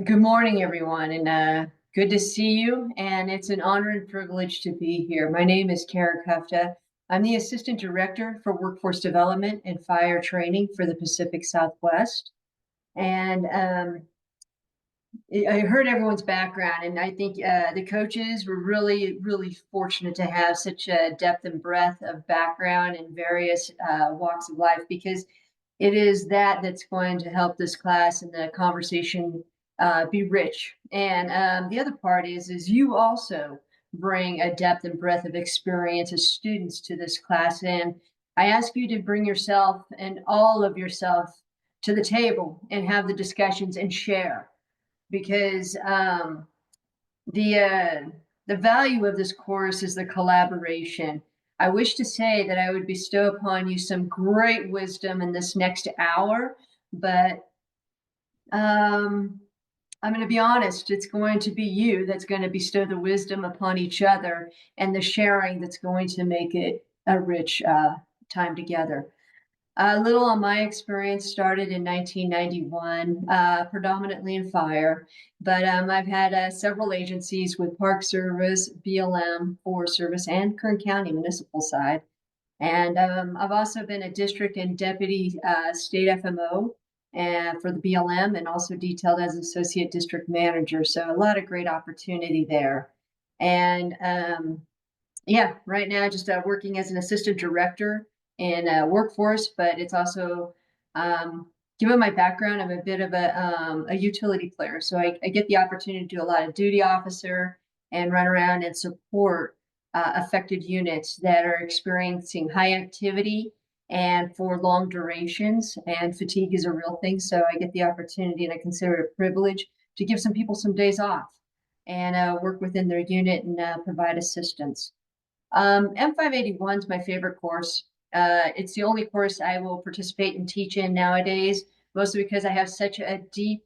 Good morning, everyone, and good to see you. And it's an honor and privilege to be here. My name is Karen Kufta. I'm the Assistant Director for Workforce Development and Fire Training for the Pacific Southwest. And I heard everyone's background, and I think the coaches were really, really fortunate to have such a depth and breadth of background in various walks of life, because it is that's going to help this class and the conversation be rich. And the other part is you also bring a depth and breadth of experience as students to this class. And I ask you to bring yourself and all of yourself to the table and have the discussions and share, because the value of this course is the collaboration. I wish to say that I would bestow upon you some great wisdom in this next hour, but I'm going to be honest, it's going to be you that's going to bestow the wisdom upon each other and the sharing that's going to make it a rich time together. A little on my experience started in 1991, predominantly in fire, but I've had several agencies with Park Service, BLM, Forest Service, and Kern County municipal side. And I've also been a district and deputy state FMO for the BLM, and also detailed as associate district manager. So a lot of great opportunity there. And yeah, right now just working as an assistant director in workforce, but it's also, given my background, I'm a bit of a utility player. So I get the opportunity to do a lot of duty officer and run around and support affected units that are experiencing high activity and for long durations, and fatigue is a real thing. So I get the opportunity, and I consider it a privilege to give some people some days off and work within their unit and provide assistance. M581 is my favorite course. It's the only course I will participate and teach in nowadays, mostly because I have such a deep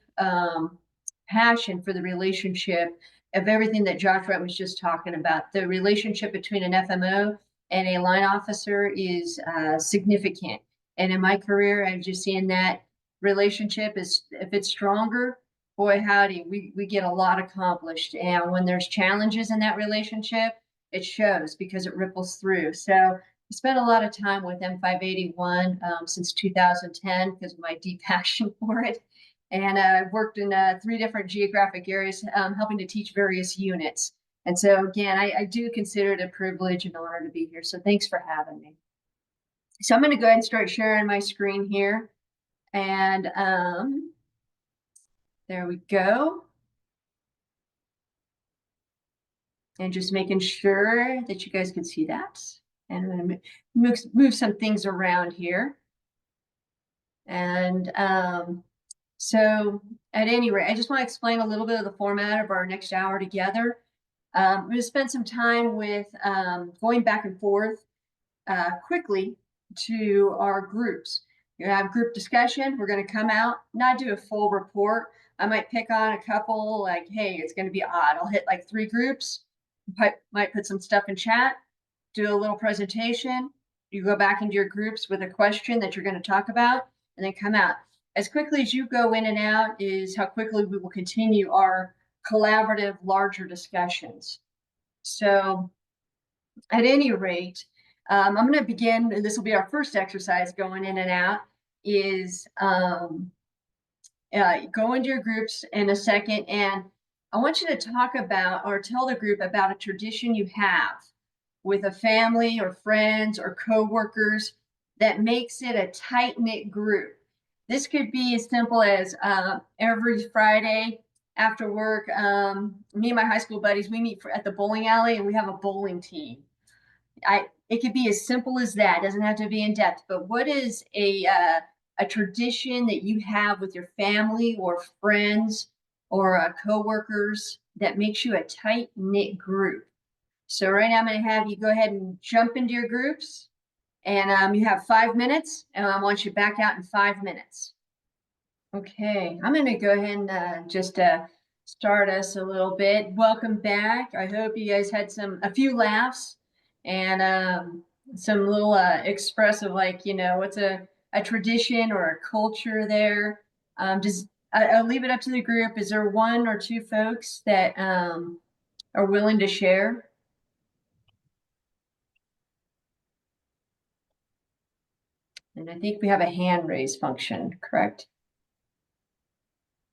passion for the relationship of everything that Josh Wright was just talking about. The relationship between an FMO and a line officer is significant. And in my career, I've just seen that relationship is, if it's stronger, boy, howdy, we get a lot accomplished. And when there's challenges in that relationship, it shows because it ripples through. So I spent a lot of time with M581 since 2010 because of my deep passion for it. And I've worked in 3 different geographic areas, helping to teach various units. And so again, I do consider it a privilege and honor to be here. So thanks for having me. So I'm going to go ahead and start sharing my screen here. And there we go. And just making sure that you guys can see that. And I'm going to move some things around here. And so at any rate, I just want to explain a little bit of the format of our next hour together. We're going to spend some time with going back and forth quickly to our groups. You have group discussion. We're going to come out, not do a full report. I might pick on a couple, like, hey, it's going to be odd. I'll hit like 3 groups, might put some stuff in chat, do a little presentation. You go back into your groups with a question that you're going to talk about, and then come out. As quickly as you go in and out is how quickly we will continue our collaborative, larger discussions. So at any rate, I'm going to begin, and this will be our first exercise going in and out, is go into your groups in a second, and I want you to talk about or tell the group about a tradition you have with a family or friends or coworkers that makes it a tight-knit group. This could be as simple as every Friday after work, me and my high school buddies, we meet at the bowling alley and we have a bowling team. It could be as simple as that. It doesn't have to be in depth, but what is a tradition that you have with your family or friends or coworkers that makes you a tight-knit group? So right now I'm going to have you go ahead and jump into your groups, and you have 5 minutes, and I want you back out in 5 minutes. Okay, I'm going to go ahead and just start us a little bit. Welcome back. I hope you guys had a few laughs and some little expressive, like, what's a tradition or a culture there. Does I'll leave it up to the group. Is there one or two folks that are willing to share? And I think we have a hand raise function, correct?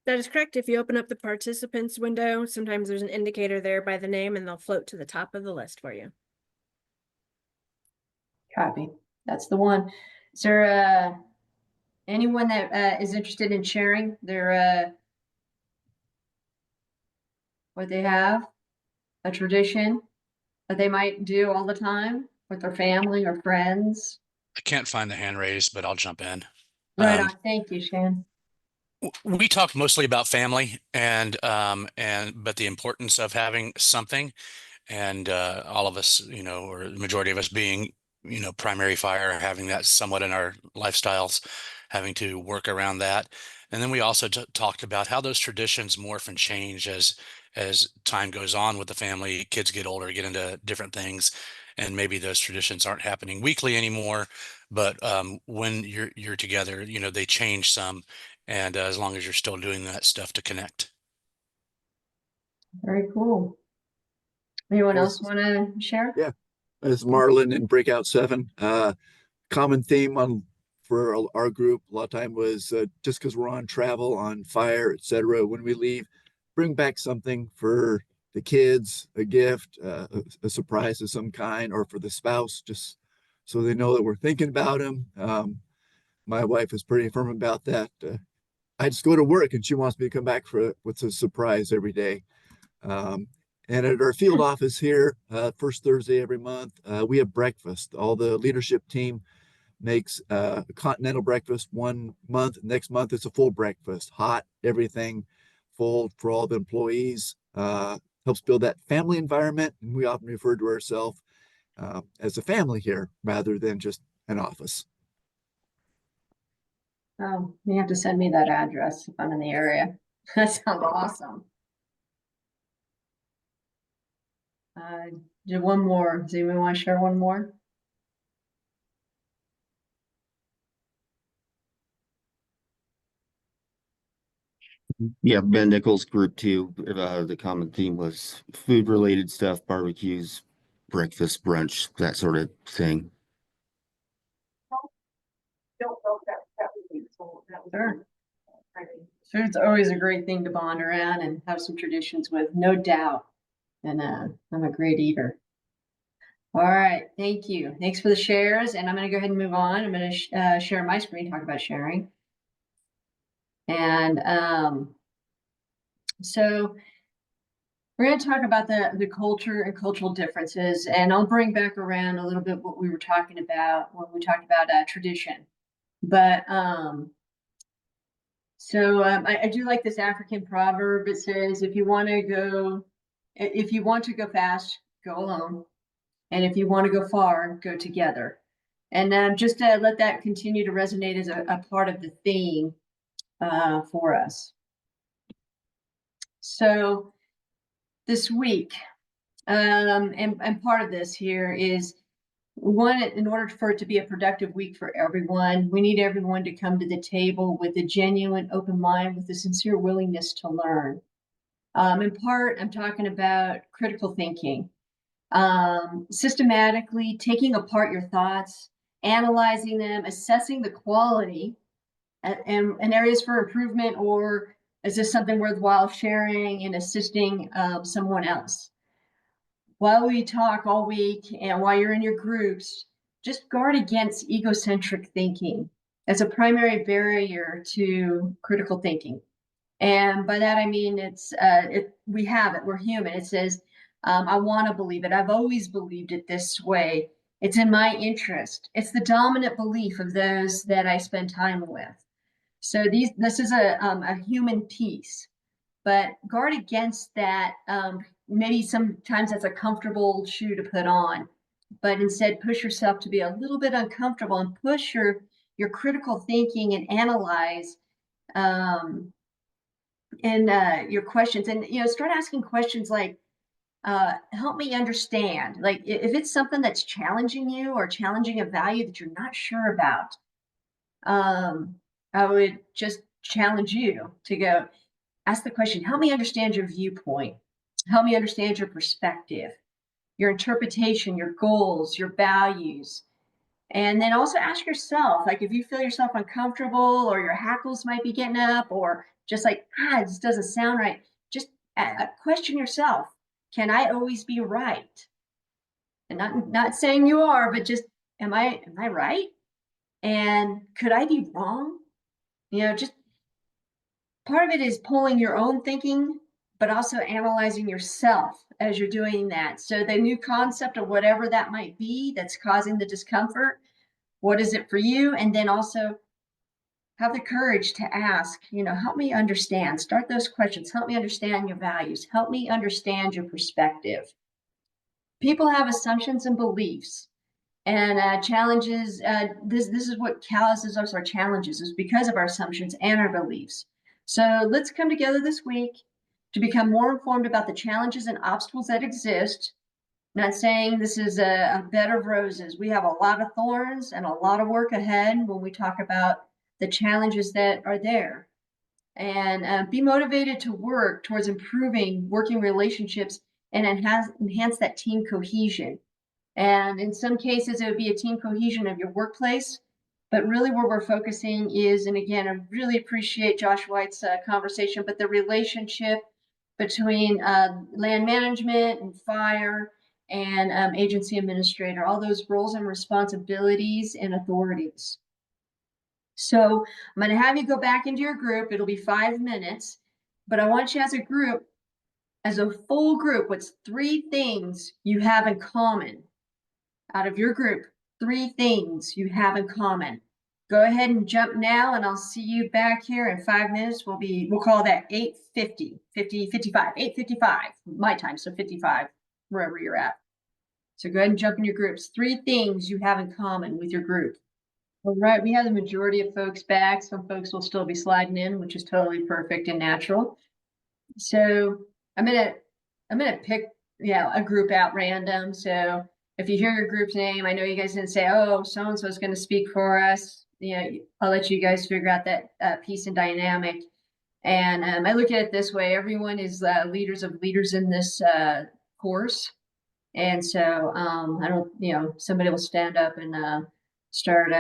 That is correct. If you open up the participants window, sometimes there's an indicator there by the name and they'll float to the top of the list for you. Copy. That's the one. Is there anyone that is interested in sharing their what they have, a tradition that they might do all the time with their family or friends? I can't find the hand raised, but I'll jump in. Right on. Thank you, Shan. We talked mostly about family and but the importance of having something, and all of us, or the majority of us being, primary fire, having that somewhat in our lifestyles, having to work around that. And then we also talked about how those traditions morph and change as time goes on with the family. Kids get older, get into different things, and maybe those traditions aren't happening weekly anymore. But when you're together, they change some, and as long as you're still doing that stuff to connect. Very cool. Anyone else want to share? Yeah, it's Marlon in Breakout 7. Common theme for our group a lot of time was just because we're on travel, on fire, etc. When we leave, bring back something for the kids, a gift, a surprise of some kind, or for the spouse, just so they know that we're thinking about them. My wife is pretty firm about that. I just go to work and she wants me to come back with a surprise every day. And at our field office here, first Thursday every month, we have breakfast. All the leadership team makes a continental breakfast 1 month. Next month, it's a full breakfast, hot, everything full for all the employees. Helps build that family environment. And we often refer to ourselves as a family here rather than just an office. Oh, you have to send me that address if I'm in the area. That sounds awesome. Do one more. Does anyone want to share one more? Yeah, Ben Nichols, group 2. The common theme was food related stuff, barbecues, breakfast, brunch, that sort of thing. Sure. Food's always a great thing to bond around and have some traditions with, no doubt. And I'm a great eater. All right, thank you. Thanks for the shares. And I'm going to go ahead and move on. I'm going to share my screen, talk about sharing. And so we're going to talk about the culture and cultural differences. And I'll bring back around a little bit what we were talking about when we talked about tradition. But I do like this African proverb. It says, if you want to go fast, go alone. And if you want to go far, go together. And just to let that continue to resonate as a part of the theme for us. So this week, and part of this here is, one, in order for it to be a productive week for everyone, we need everyone to come to the table with a genuine open mind, with a sincere willingness to learn. In part, I'm talking about critical thinking, systematically taking apart your thoughts, analyzing them, assessing the quality and areas for improvement, or is this something worthwhile sharing and assisting someone else? While we talk all week and while you're in your groups, just guard against egocentric thinking as a primary barrier to critical thinking. And by that, I mean, we have it, we're human. It says, I want to believe it. I've always believed it this way. It's in my interest. It's the dominant belief of those that I spend time with. So this is a human piece, but guard against that. Maybe sometimes that's a comfortable shoe to put on, but instead push yourself to be a little bit uncomfortable and push your critical thinking and analyze your questions, and start asking questions like, help me understand. Like if it's something that's challenging you or challenging a value that you're not sure about, I would just challenge you to go ask the question, help me understand your viewpoint. Help me understand your perspective, your interpretation, your goals, your values. And then also ask yourself, like if you feel yourself uncomfortable or your hackles might be getting up or just like, this doesn't sound right. Just question yourself. Can I always be right? And not saying you are, but just, am I right? And could I be wrong? Just part of it is pulling your own thinking, but also analyzing yourself as you're doing that. So the new concept of whatever that might be that's causing the discomfort, what is it for you? And then also have the courage to ask, help me understand, start those questions, help me understand your values, help me understand your perspective. People have assumptions and beliefs and challenges. This is what causes us our challenges, is because of our assumptions and our beliefs. So let's come together this week to become more informed about the challenges and obstacles that exist. Not saying this is a bed of roses. We have a lot of thorns and a lot of work ahead when we talk about the challenges that are there. And be motivated to work towards improving working relationships and enhance that team cohesion. And in some cases, it would be a team cohesion of your workplace. But really where we're focusing is, and again, I really appreciate Josh White's conversation, but the relationship between land management and fire and agency administrator, all those roles and responsibilities and authorities. So I'm going to have you go back into your group. It'll be 5 minutes, but I want you as a group, as a full group, what's 3 things you have in common out of your group, 3 things you have in common. Go ahead and jump now, and I'll see you back here in 5 minutes. We'll call that 8:55, 8:55 my time, so 55 wherever you're at. So go ahead and jump in your groups. 3 things you have in common with your group. All right, we have the majority of folks back. Some folks will still be sliding in, which is totally perfect and natural. So I'm gonna pick a group at random. So if you hear your group's name, I know you guys didn't say, oh, so-and-so is going to speak for us. I'll let you guys figure out that piece and dynamic. And I look at it this way. Everyone is leaders of leaders in this course. And so I don't, somebody will stand up and start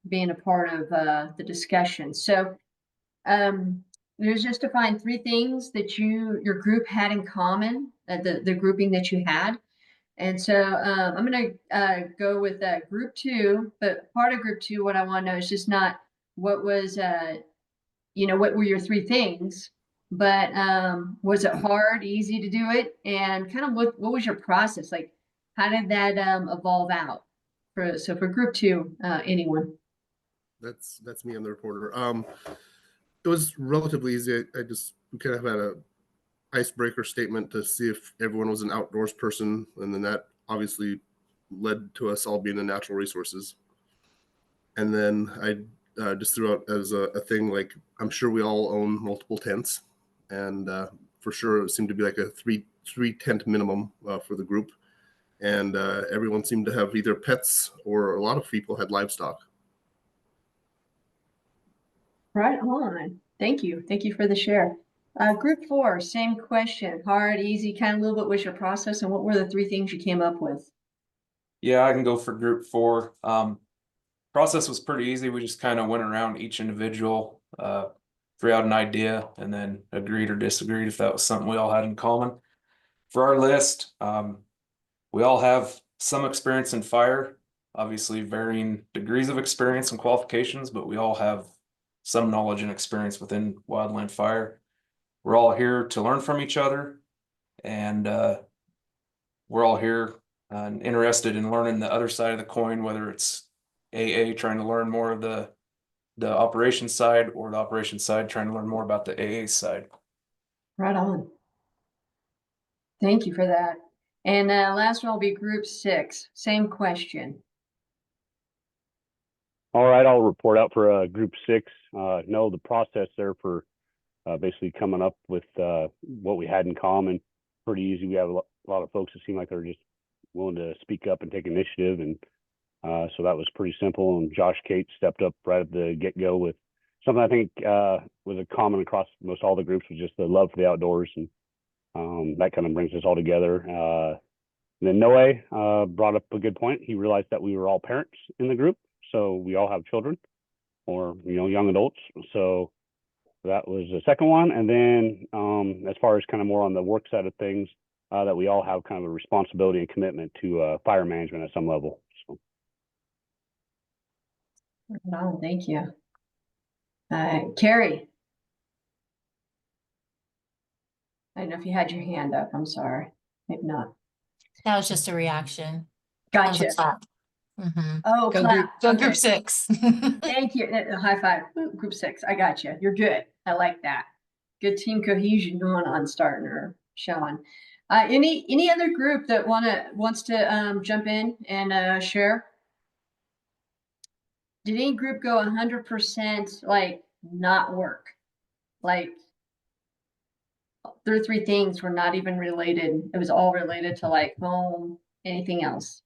being a part of the discussion. So there's just to find 3 things that your group had in common, the grouping that you had. And so I'm going to go with group 2, but part of group 2, what I want to know is just not what was, what were your 3 things, but was it hard, easy to do it? And kind of what was your process? Like, how did that evolve out? For group 2, anyone? That's me. I'm the reporter. It was relatively easy. We kind of had a icebreaker statement to see if everyone was an outdoors person, and then that obviously led to us all being in natural resources. And then I just threw out as a thing, like, I'm sure we all own multiple tents, and for sure it seemed to be like a three tent minimum for the group. And everyone seemed to have either pets, or a lot of people had livestock. Right on. Thank you for the share. Group 4, same question. Hard, easy, kind of a little bit was your process, and what were the 3 things you came up with? Yeah, I can go for group 4. Process was pretty easy. We just kind of went around each individual, threw out an idea, and then agreed or disagreed if that was something we all had in common. For our list, we all have some experience in fire, obviously varying degrees of experience and qualifications, but we all have some knowledge and experience within wildland fire. We're all here to learn from each other, and we're all here and interested in learning the other side of the coin, whether it's AA trying to learn more of the operations side, or the operations side trying to learn more about the AA side. Right on. Thank you for that. And last one will be group 6, same question. All right, I'll report out for group 6. No, the process there for basically coming up with what we had in common, pretty easy. We have a lot of folks that seem like they're just willing to speak up and take initiative, and so that was pretty simple. And Josh Kate stepped up right at the get-go with something I think was a common across most all the groups was just the love for the outdoors, and that kind of brings us all together. And then Noe brought up a good point. He realized that we were all parents in the group, so we all have children or young adults. So that was the second one. And then as far as kind of more on the work side of things, that we all have kind of a responsibility and commitment to fire management at some level. So. Oh, thank you. Carrie. I don't know if you had your hand up. I'm sorry. Maybe not. That was just a reaction. Gotcha. Mm-hmm. Oh, Go clap. group, go Okay. group 6. Thank you. High five. Ooh, group 6. I got you. You're good. I like that. Good team cohesion going on, starting or showing. Any other group that wants to jump in and share? Did any group go 100% like not work? Like there are 3 things were not even related. It was all related to like home, anything else.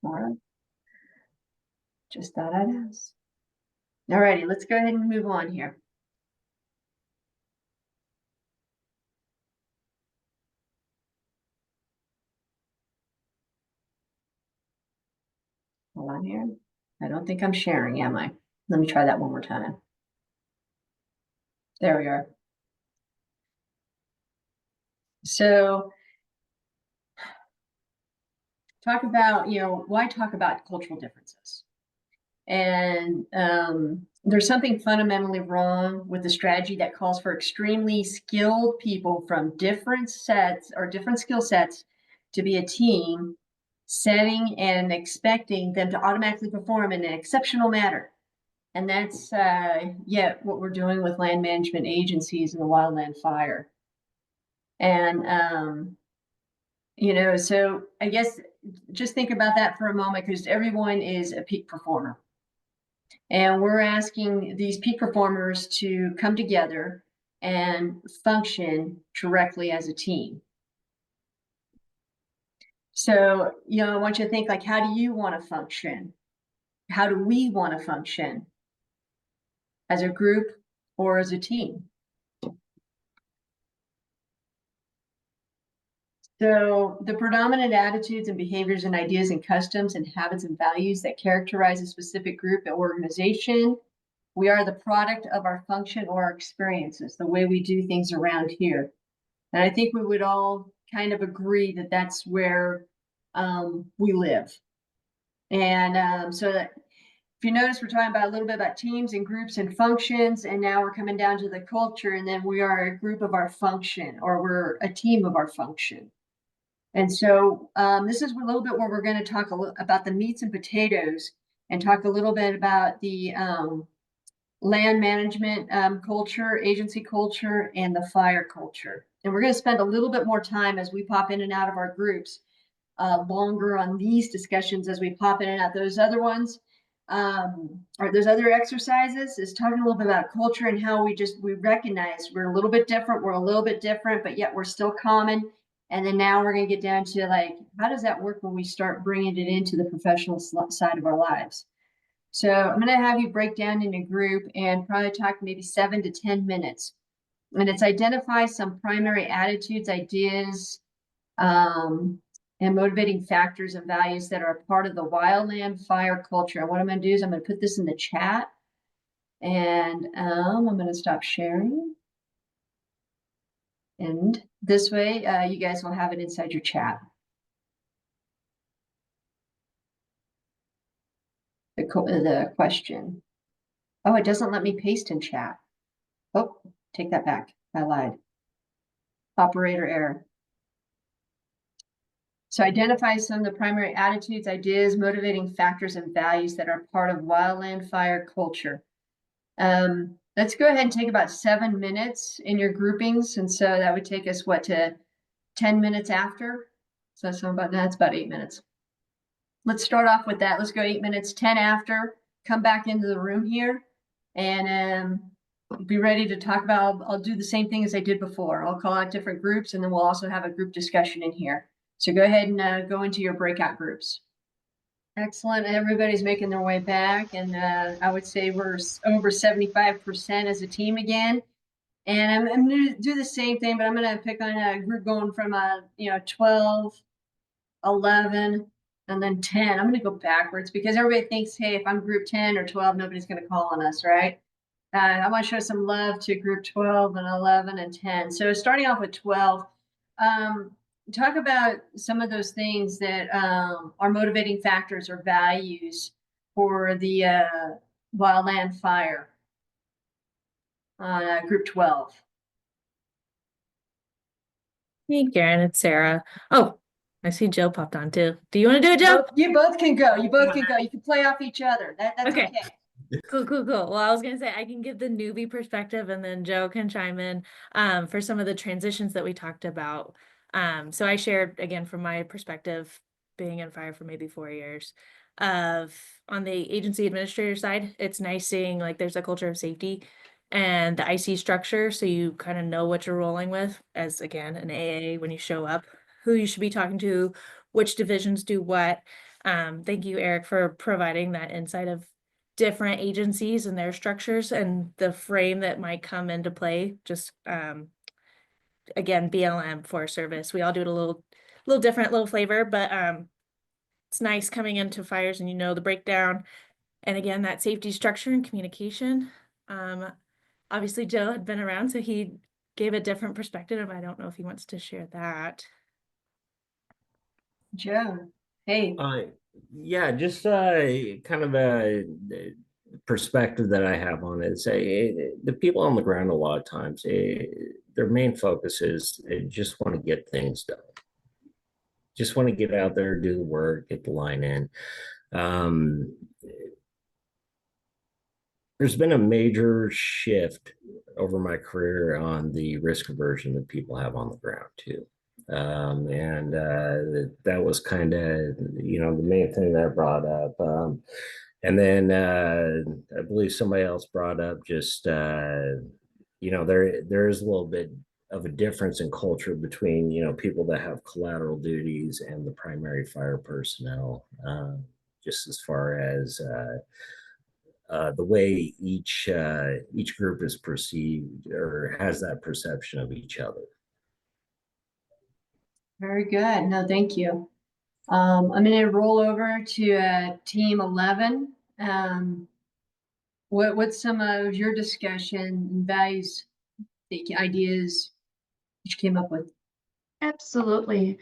All right. Just thought I'd ask. All righty, let's go ahead and move on here. Hold on here. I don't think I'm sharing, am I? Let me try that one more time. There we are. So talk about, why talk about cultural differences? And there's something fundamentally wrong with the strategy that calls for extremely skilled people from different sets or different skill sets to be a team, setting and expecting them to automatically perform in an exceptional manner. And that's what we're doing with land management agencies in the wildland fire. And so I guess just think about that for a moment, because everyone is a peak performer. And we're asking these peak performers to come together and function directly as a team. So, I want you to think like, how do you want to function? How do we want to function as a group or as a team? So the predominant attitudes and behaviors and ideas and customs and habits and values that characterize a specific group or organization, we are the product of our function or our experiences, the way we do things around here. And I think we would all kind of agree that that's where we live. And so that if you notice, we're talking about a little bit about teams and groups and functions, and now we're coming down to the culture, and then we are a group of our function, or we're a team of our function. And so this is a little bit where we're going to talk about the meats and potatoes and talk a little bit about the land management culture, agency culture, and the fire culture. And we're going to spend a little bit more time as we pop in and out of our groups longer on these discussions as we pop in and out. Those other ones, or those other exercises is talking a little bit about culture and how we recognize we're a little bit different, but yet we're still common. And then now we're going to get down to like, how does that work when we start bringing it into the professional side of our lives? So I'm going to have you break down in a group and probably talk maybe 7 to 10 minutes. And it's identify some primary attitudes, ideas, and motivating factors and values that are a part of the wildland fire culture. And what I'm going to do is I'm going to put this in the chat. And I'm going to stop sharing. And this way, you guys will have it inside your chat. The question. Oh, it doesn't let me paste in chat. Oh, take that back. I lied. Operator error. So identify some of the primary attitudes, ideas, motivating factors, and values that are part of wildland fire culture. Let's go ahead and take about 7 minutes in your groupings. And so that would take us, to 10 minutes after? So that's about 8 minutes. Let's start off with that. Let's go 8 minutes, 10 after, come back into the room here and be ready to talk about, I'll do the same thing as I did before. I'll call out different groups and then we'll also have a group discussion in here. So go ahead and go into your breakout groups. Excellent. Everybody's making their way back, and I would say we're over 75% as a team again. And I'm going to do the same thing, but I'm going to pick on a group going from 12, 11, and then 10. I'm going to go backwards because everybody thinks, hey, if I'm group 10 or 12, nobody's going to call on us, right? I want to show some love to group 12 and 11 and 10. So starting off with 12, talk about some of those things that are motivating factors or values for the Wildland fire on group 12. Hey, Karen, it's Sarah. Oh, I see Joe popped on too. Do you want to do it, Joe? You both can go. You both can go. You can play off each other. That's Okay. okay. Cool. Well, I was gonna say I can give the newbie perspective and then Joe can chime in for some of the transitions that we talked about. So I shared again from my perspective, being in fire for maybe 4 years. On the agency administrator side, it's nice seeing like there's a culture of safety and the IC structure, so you kind of know what you're rolling with as again an AA when you show up, who you should be talking to, which divisions do what. Thank you, Eric, for providing that insight of different agencies and their structures and the frame that might come into play. Just again, BLM, Forest Service, we all do it a little different, little flavor, but it's nice coming into fires and you know the breakdown. And again, that safety structure and communication. Obviously Joe had been around, so he gave a different perspective. I don't know if he wants to share that. Joe, hey. Yeah, just kind of a perspective that I have on it. Say the people on the ground a lot of times, their main focus is they just want to get things done. Just want to get out there, do the work, get the line in. There's been a major shift over my career on the risk aversion that people have on the ground too. That was kind of, the main thing that I brought up. And then I believe somebody else brought up just, there is a little bit of a difference in culture between, people that have collateral duties and the primary fire personnel, just as far as the way each group is perceived or has that perception of each other. Very good. No, thank you. I'm going to roll over to team 11. What's some of your discussion and values, ideas that you came up with? Absolutely.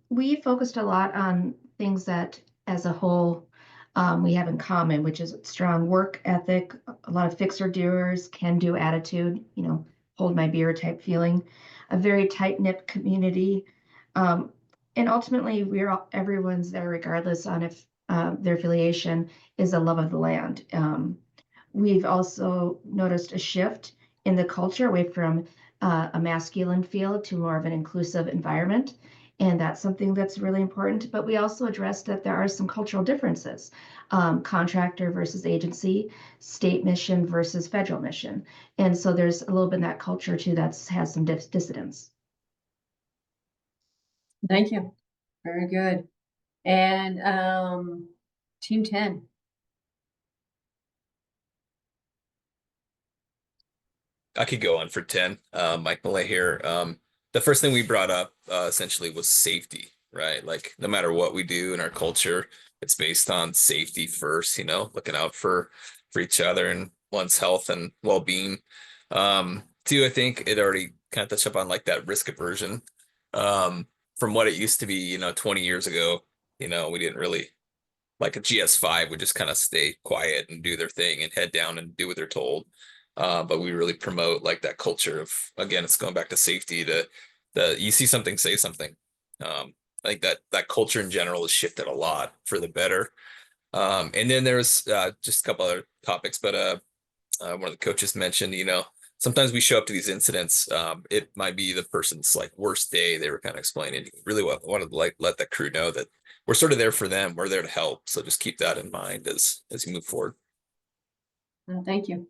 We focused a lot on things that as a whole we have in common, which is strong work ethic, a lot of fixer-doers, can-do attitude, hold my beer type feeling, a very tight-knit community. And ultimately, everyone's there regardless on if their affiliation is a love of the land. We've also noticed a shift in the culture away from a masculine feel to more of an inclusive environment. And that's something that's really important. But we also addressed that there are some cultural differences, contractor versus agency, state mission versus federal mission. And so there's a little bit in that culture too that has some dissidence. Thank you. Very good. And team 10. I could go on for 10. Mike Millay here. The first thing we brought up essentially was safety, right? Like no matter what we do in our culture, it's based on safety first, looking out for each other and one's health and well-being. Two, I think it already kind of touched up on like that risk aversion. From what it used to be, 20 years ago, we didn't really like a GS5 would just kind of stay quiet and do their thing and head down and do what they're told. But we really promote like that culture of, again, it's going back to safety, you see something, say something. I think that culture in general has shifted a lot for the better. And then there's just a couple other topics, but one of the coaches mentioned, sometimes we show up to these incidents. It might be the person's like worst day. They were kind of explaining really wanted to let the crew know that we're sort of there for them. We're there to help. So just keep that in mind as you move forward. Well, thank you.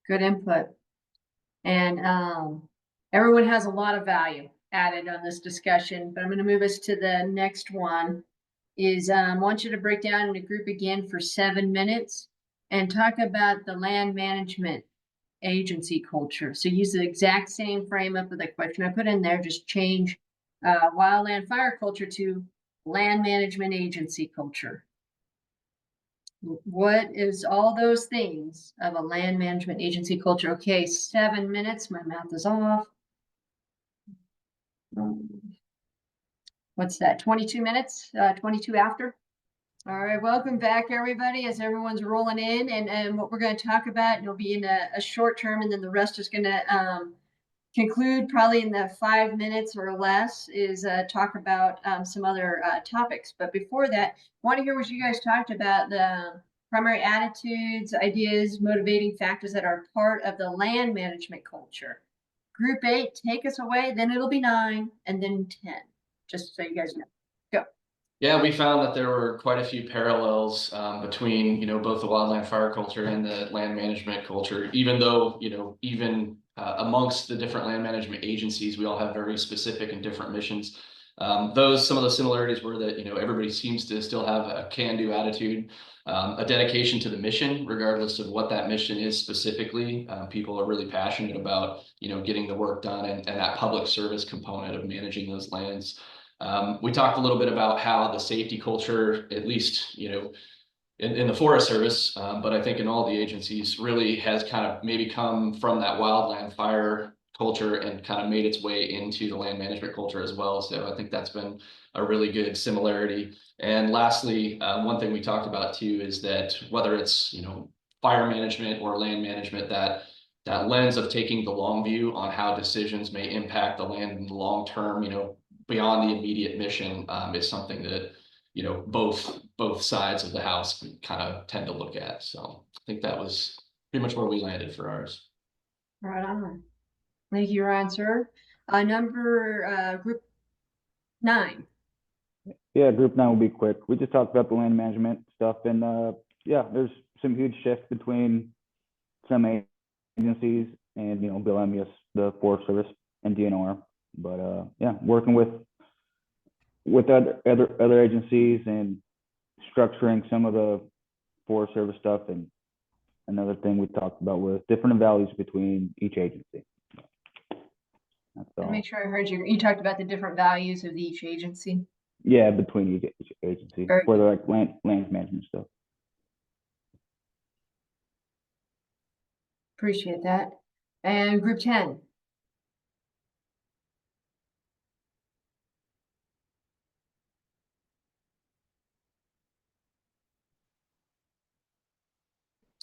Good input. And everyone has a lot of value. added on this discussion, but I'm going to move us to the next one. Is I want you to break down in a group again for 7 minutes and talk about the land management agency culture. So use the exact same frame up of the question I put in there, just change wildland fire culture to land management agency culture. What is all those things of a land management agency culture? Okay, 7 minutes. My mouth is off. What's that? 22 minutes? 22 after? All right, welcome back, everybody, as everyone's rolling in. And what we're going to talk about, it'll be in a short term, and then the rest is going to conclude probably in the 5 minutes or less, is talk about some other topics. But before that, I want to hear what you guys talked about, the primary attitudes, ideas, motivating factors that are part of the land management culture. Group 8, take us away, then it'll be 9, and then 10, just so you guys know. Go. Yeah, we found that there were quite a few parallels between, both the wildland fire culture and the land management culture, even though, even amongst the different land management agencies, we all have very specific and different missions. Some of the similarities were that, everybody seems to still have a can-do attitude, a dedication to the mission, regardless of what that mission is specifically. People are really passionate about, getting the work done and that public service component of managing those lands. We talked a little bit about how the safety culture, at least, in the Forest Service, but I think in all the agencies, really has kind of maybe come from that wildland fire culture and kind of made its way into the land management culture as well. So I think that's been a really good similarity. And lastly, one thing we talked about too is that whether it's, fire management or land management, that lens of taking the long view on how decisions may impact the land in the long term, beyond the immediate mission, is something that, both sides of the house kind of tend to look at. So I think that was pretty much where we landed for ours. Right on. Thank you, Ryan, sir. Group 9. Yeah, group 9 will be quick. We just talked about the land management stuff, and yeah, there's some huge shifts between some agencies and Bill Emius, the Forest Service, and DNR. But yeah, working with other agencies and structuring some of the Forest Service stuff, and another thing we talked about was different values between each agency. That's all. Make sure I heard you. You talked about the different values of each agency. Yeah, between each agency for the land management stuff. Appreciate that. And group 10.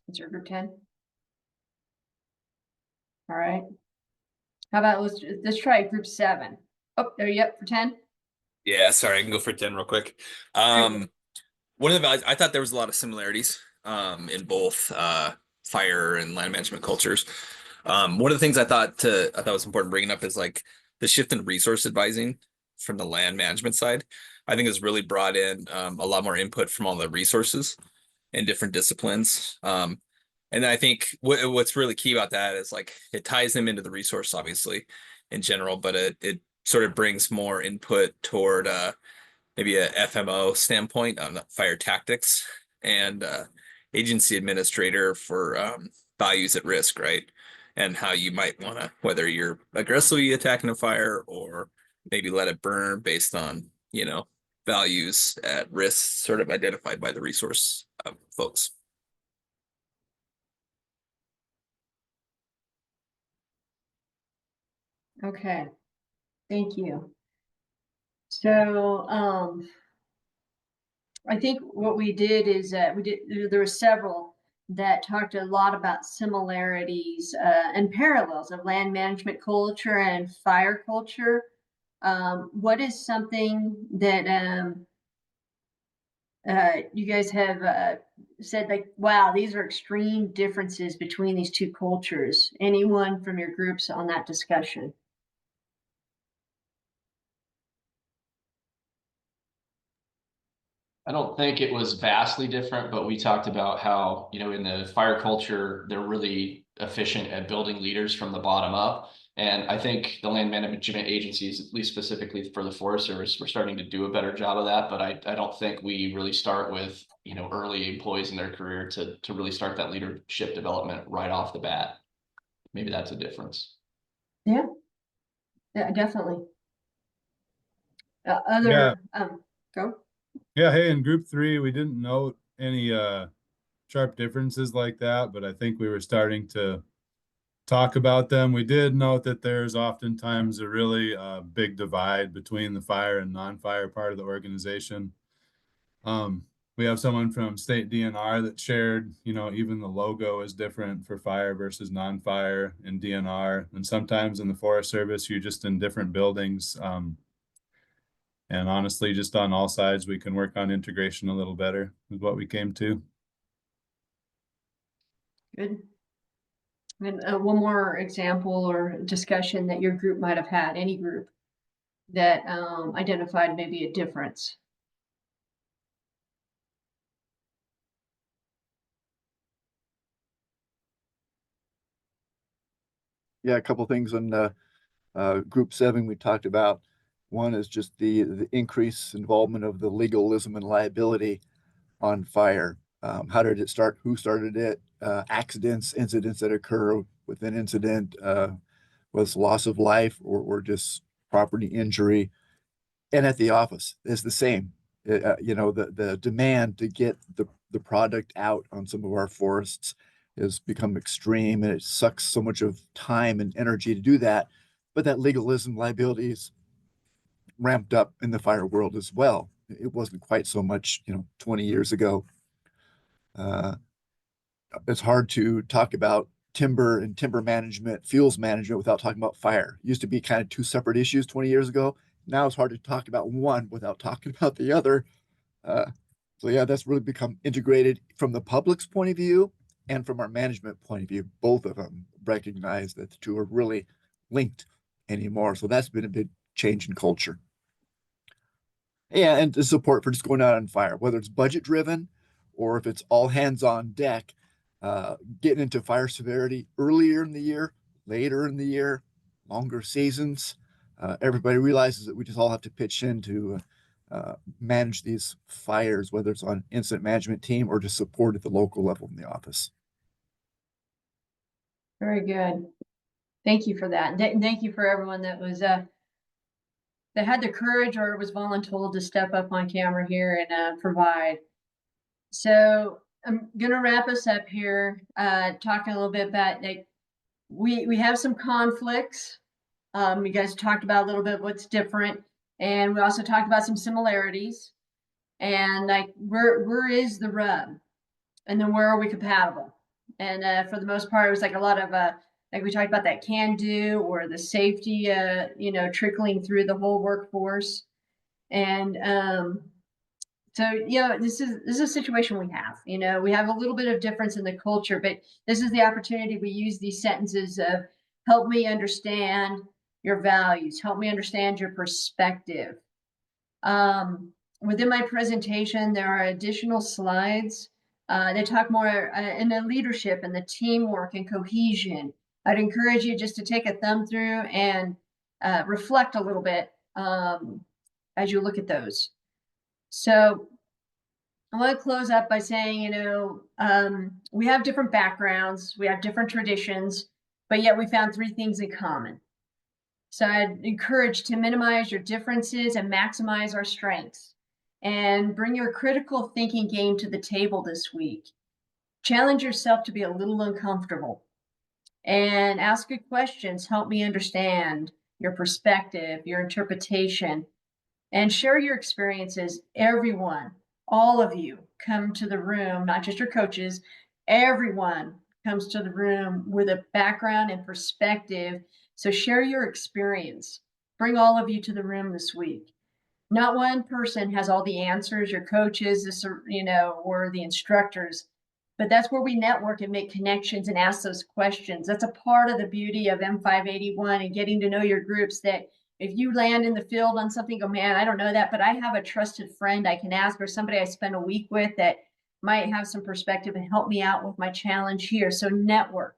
Is your group 10? All right. How about let's try group 7. Oh, are you up for 10? Yeah, sorry, I can go for 10 real quick. One of the values, I thought there was a lot of similarities in both fire and land management cultures. One of the things I thought was important bringing up is like the shift in resource advising from the land management side. I think has really brought in a lot more input from all the resources and different disciplines. And I think what's really key about that is like it ties them into the resource, obviously, in general, but it sort of brings more input toward maybe a FMO standpoint on fire tactics and agency administrator for values at risk, right? And how you might want to, whether you're aggressively attacking a fire or maybe let it burn based on, values at risk sort of identified by the resource folks. Okay. Thank you. So, I think what we did is there were several that talked a lot about similarities and parallels of land management culture and fire culture. What is something that you guys have said like, wow, these are extreme differences between these two cultures? Anyone from your groups on that discussion? I don't think it was vastly different, but we talked about how, you know, in the fire culture, they're really efficient at building leaders from the bottom up. And I think the land management agencies, at least specifically for the Forest Service, we're starting to do a better job of that. But I don't think we really start with, you know, early employees in their career to really start that leadership development right off the bat. Maybe that's a difference. Yeah, definitely. Go. Yeah, hey, in group 3, we didn't note any sharp differences like that, but I think we were starting to talk about them. We did note that there's oftentimes a really big divide between the fire and non-fire part of the organization. We have someone from state DNR that shared, you know, even the logo is different for fire versus non-fire in DNR. And sometimes in the Forest Service, you're just in different buildings. And honestly, just on all sides, we can work on integration a little better is what we came to. Good. And one more example or discussion that your group might have had, any group that identified maybe a difference. Yeah, a couple things on group 7 we talked about. One is just the increased involvement of the legalism and liability on fire. How did it start? Who started it? Accidents, incidents that occur with an incident, was loss of life or just property injury. And at the office is the same. You know, the demand to get the product out on some of our forests has become extreme, and it sucks so much of time and energy to do that. But that legalism liability is ramped up in the fire world as well. It wasn't quite so much, you know, 20 years ago. It's hard to talk about timber and timber management, fuels management without talking about fire. It used to be kind of two separate issues 20 years ago. Now it's hard to talk about one without talking about the other. So yeah, that's really become integrated from the public's point of view and from our management point of view. Both of them recognize that the two are really linked anymore. So that's been a big change in culture. Yeah, and the support for just going out on fire, whether it's budget driven or if it's all hands on deck, getting into fire severity earlier in the year, later in the year, longer seasons. Everybody realizes that we just all have to pitch in to manage these fires, whether it's on incident management team or just support at the local level in the office. Very good. Thank you for that. Thank you for everyone that was that had the courage or was voluntold to step up on camera here and provide. So I'm gonna wrap us up here, talking a little bit about like we have some conflicts. You guys talked about a little bit what's different, and we also talked about some similarities. And like where is the rub, and then where are we compatible? And for the most part, it was like a lot of like we talked about that can do or the safety, you know, trickling through the whole workforce. And so, you know, this is a situation we have, you know, we have a little bit of difference in the culture, but this is the opportunity we use these sentences of help me understand your values, help me understand your perspective. Within my presentation, there are additional slides. They talk more in the leadership and the teamwork and cohesion. I'd encourage you just to take a thumb through and reflect a little bit as you look at those. So I want to close up by saying, you know, we have different backgrounds, we have different traditions, but yet we found 3 things in common. So I'd encourage to minimize your differences and maximize our strengths, and bring your critical thinking game to the table this week. Challenge yourself to be a little uncomfortable and ask good questions. Help me understand your perspective, your interpretation, and share your experiences. Everyone, all of you come to the room, not just your coaches, everyone comes to the room with a background and perspective. So share your experience. Bring all of you to the room this week. Not one person has all the answers, your coaches, this, you know, or the instructors, but that's where we network and make connections and ask those questions. That's a part of the beauty of M581 and getting to know your groups, that if you land in the field on something, go, man, I don't know that, but I have a trusted friend I can ask, or somebody I spend a week with that might have some perspective and help me out with my challenge here. So network.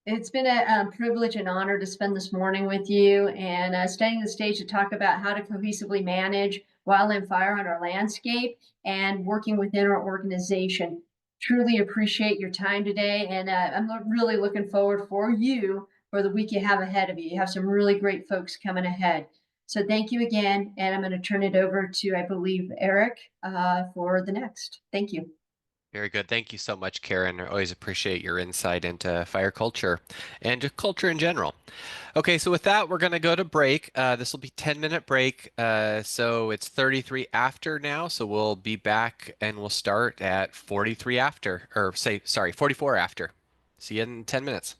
It's been a privilege and honor to spend this morning with you and setting the stage to talk about how to cohesively manage wildland fire on our landscape and working within our organization. Truly appreciate your time today, and I'm really looking forward for you for the week you have ahead of you. You have some really great folks coming ahead. So thank you again, and I'm going to turn it over to, I believe, Eric for the next. Thank you. Very good. Thank you so much, Karen. I always appreciate your insight into fire culture and just culture in general. Okay, so with that, we're going to go to break. This will be 10-minute break. So it's 33 after now. So we'll be back and we'll start at 43 after, or say, sorry, 44 after. See you in 10 minutes.